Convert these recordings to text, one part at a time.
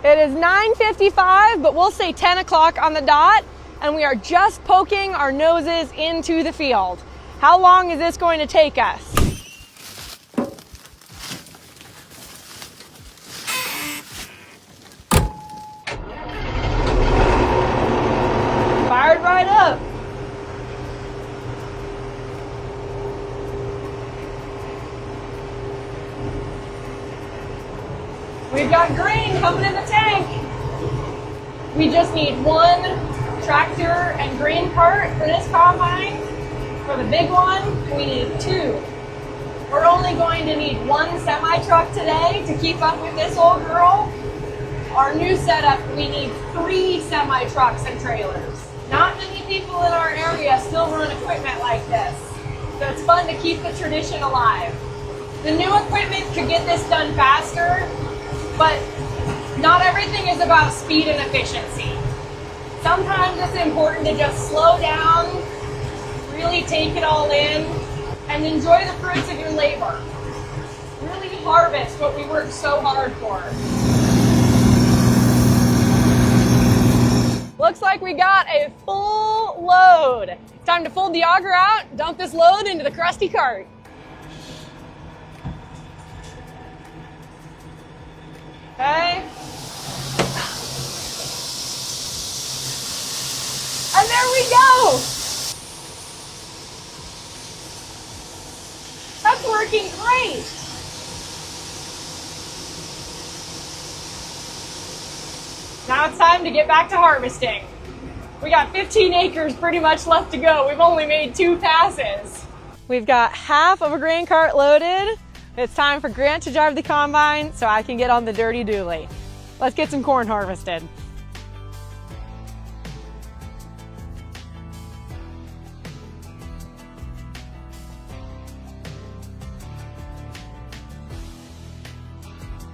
It is 9:55, but we'll say 10 o'clock on the dot, and we are just poking our noses into the field. How long is this going to take us? Fired right up. We've got grain coming in the tank. We just need one tractor and grain cart for this combine. For the big one, we need two. We're only going to need one semi-truck today to keep up with this old girl. Our new setup, we need 3 semi-trucks and trailers. Not many people in our area still run equipment like this, so it's fun to keep the tradition alive. The new equipment could get this done faster, but not everything is about speed and efficiency. Sometimes it's important to just slow down, really take it all in, and enjoy the fruits of your labor. Really harvest what we worked so hard for. Looks like we got a full load. Time to fold the auger out, dump this load into the crusty cart. Okay. And there we go. That's working great. Now it's time to get back to harvesting. We got 15 acres pretty much left to go. We've only made 2 passes. We've got half of a grain cart loaded. It's time for Grant to drive the combine so I can get on the dirty dually. Let's get some corn harvested.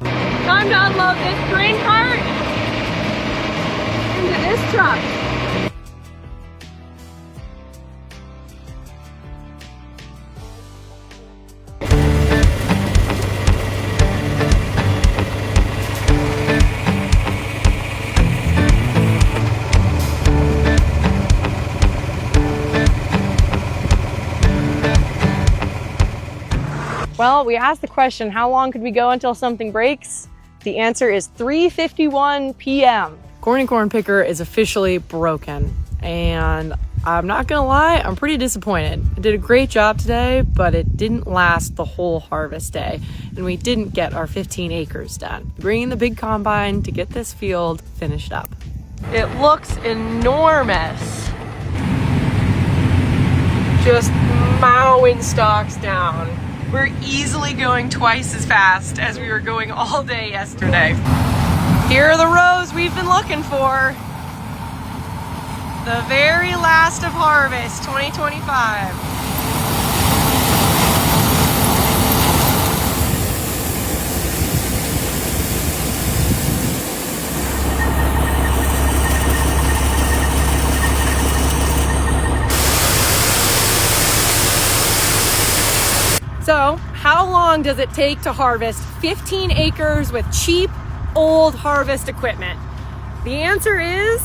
Time to unload this grain cart into this truck. Well, we asked the question, how long could we go until something breaks? The answer is 3:51 p.m. Corny Corn Picker is officially broken, and I'm not gonna lie, I'm pretty disappointed. I did a great job today, but it didn't last the whole harvest day, and we didn't get our 15 acres done. Bringing the big combine to get this field finished up. It looks enormous. Just mowing stalks down. We're easily going twice as fast as we were going all day yesterday. Here are the rows we've been looking for. The very last of harvest, 2025. So, how long does it take to harvest 15 acres with cheap, old harvest equipment? The answer is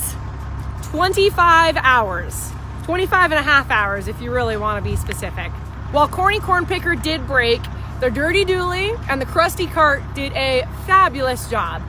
25 hours. 25 and a half hours if you really want to be specific. While Corny Corn Picker did break, the dirty dually and the crusty cart did a fabulous job.